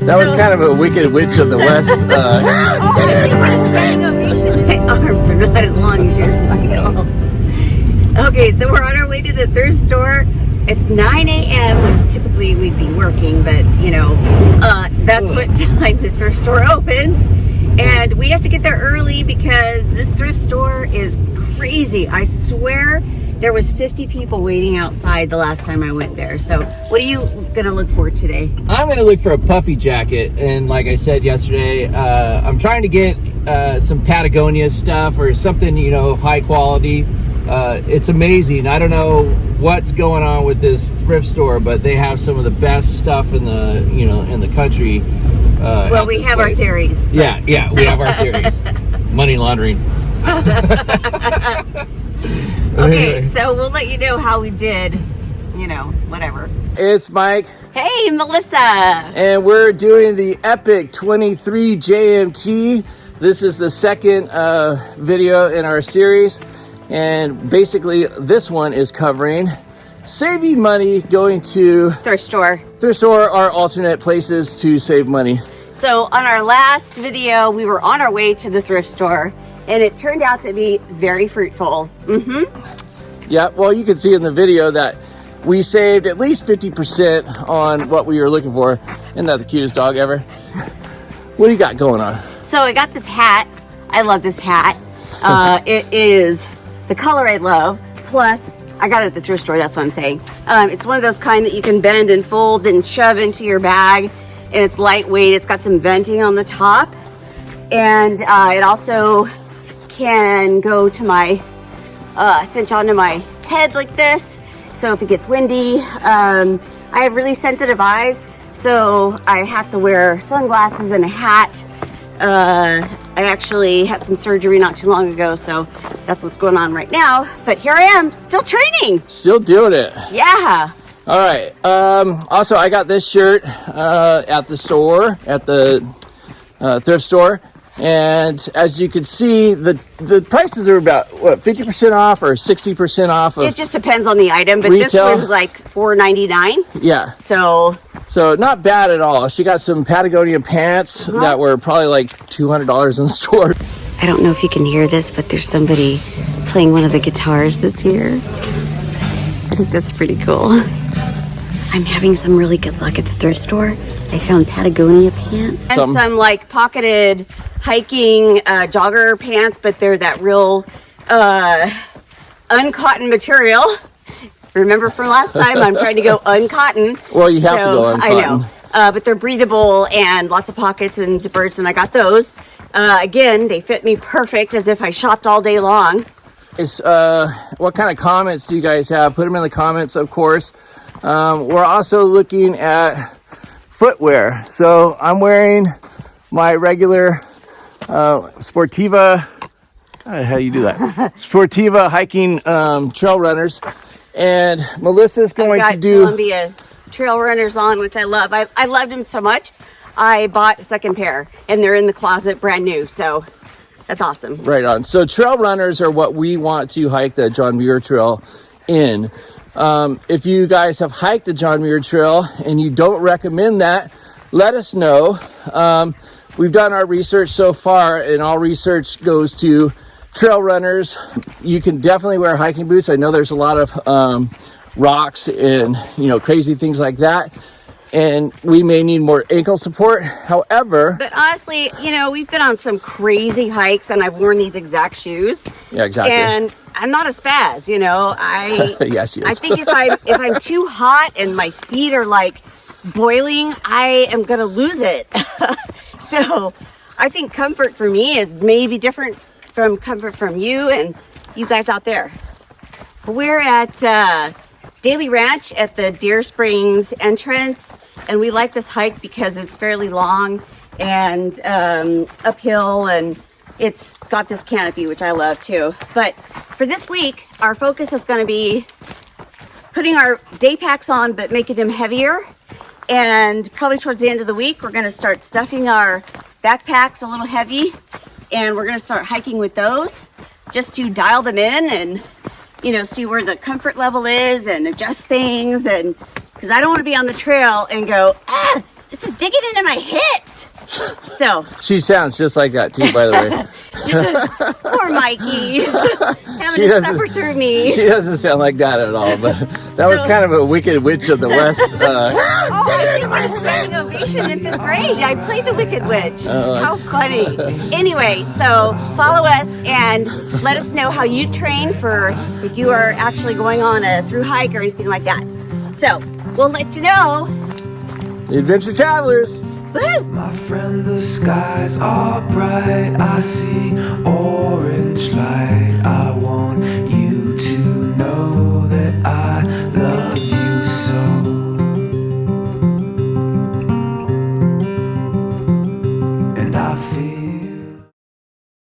That was kind of a Wicked Witch of the West. My arms are not as long as yours, Michael. Okay, so we're on our way to the thrift store. It's 9 a.m., which typically we'd be working, but you know, that's what time the thrift store opens. And we have to get there early because this thrift store is crazy. I swear there was 50 people waiting outside the last time I went there. So what are you gonna look for today? I'm gonna look for a puffy jacket, and like I said yesterday, I'm trying to get some Patagonia stuff or something, you know, high quality. It's amazing. I don't know what's going on with this thrift store, but they have some of the best stuff in the, you know, in the country. Well, we have our theories. Yeah, we have our theories. Money laundering. Okay, so we'll let you know how we did, you know, whatever. It's Mike. Hey, Melissa. And we're doing the Epic 23 JMT. This is the second video in our series. And basically, this one is covering saving money going to Thrift store. Thrift store are alternate places to save money. So on our last video, we were on our way to the thrift store, and it turned out to be very fruitful. Yeah, well, you can see in the video that we saved at least 50% on what we were looking for. Isn't that the cutest dog ever? What do you got going on? So I got this hat. I love this hat. It is the color I love. Plus, I got it at the thrift store, that's what I'm saying. It's one of those kind that you can bend and fold and shove into your bag. And it's lightweight. It's got some venting on the top. And it also can go to my, cinch onto my head like this. So if it gets windy, I have really sensitive eyes. So I have to wear sunglasses and a hat. I actually had some surgery not too long ago, so that's what's going on right now. But here I am, still training. Still doing it. Yeah. All right. Also, I got this shirt at the store, at the thrift store. And as you can see, the prices are about, what, 50% off or 60% off of It just depends on the item, but retail. This one's like $4.99. Yeah. So not bad at all. She got some Patagonia pants that were probably like $200 in the store. I don't know if you can hear this, but there's somebody playing one of the guitars that's here. I think that's pretty cool. I'm having some really good luck at the thrift store. I found Patagonia pants and some like pocketed hiking jogger pants, but they're that real uncotton material. Remember from last time, I'm trying to go uncotton. Well, you have to go uncotton. I know. But they're breathable and lots of pockets and zippers, and I got those. Again, they fit me perfect, as if I shopped all day long. What kind of comments do you guys have? Put them in the comments, of course. We're also looking at footwear. So I'm wearing my regular Sportiva. How do you do that? Sportiva hiking trail runners. And Melissa's going to do Columbia trail runners on, which I love. I loved them so much. I bought a second pair, and they're in the closet brand new. So that's awesome. Right on. So trail runners are what we want to hike the John Muir Trail in. If you guys have hiked the John Muir Trail and you don't recommend that, let us know. We've done our research so far, and all research goes to trail runners. You can definitely wear hiking boots. I know there's a lot of rocks and, you know, crazy things like that. And we may need more ankle support. However, but honestly, you know, we've been on some crazy hikes, and I've worn these exact shoes. Yeah, exactly. And I'm not a spaz, you know. Yes, she is. I think if I'm too hot and my feet are like boiling, I am gonna lose it. So I think comfort for me is maybe different from comfort from you and you guys out there. We're at Daily Ranch at the Deer Springs entrance, and we like this hike because it's fairly long and uphill, and it's got this canopy, which I love too. But for this week, our focus is going to be putting our day packs on, but making them heavier. And probably towards the end of the week, we're going to start stuffing our backpacks a little heavy, and we're going to start hiking with those just to dial them in and, you know, see where the comfort level is and adjust things. And because I don't want to be on the trail and go, this is digging into my hips. So She sounds just like that too, by the way. poor Mikey, having She to doesn't- suffer through me. She doesn't sound like that at all, but that was kind of a Wicked Witch of the West. Oh, I did get a standing ovation in 5th grade. I played the Wicked Witch. How funny. Anyway, so follow us and let us know how you train for if you are actually going on a through hike or anything like that. So we'll let you know. The Adventure Travelers. Woo! My friend, the skies are bright. I see orange light.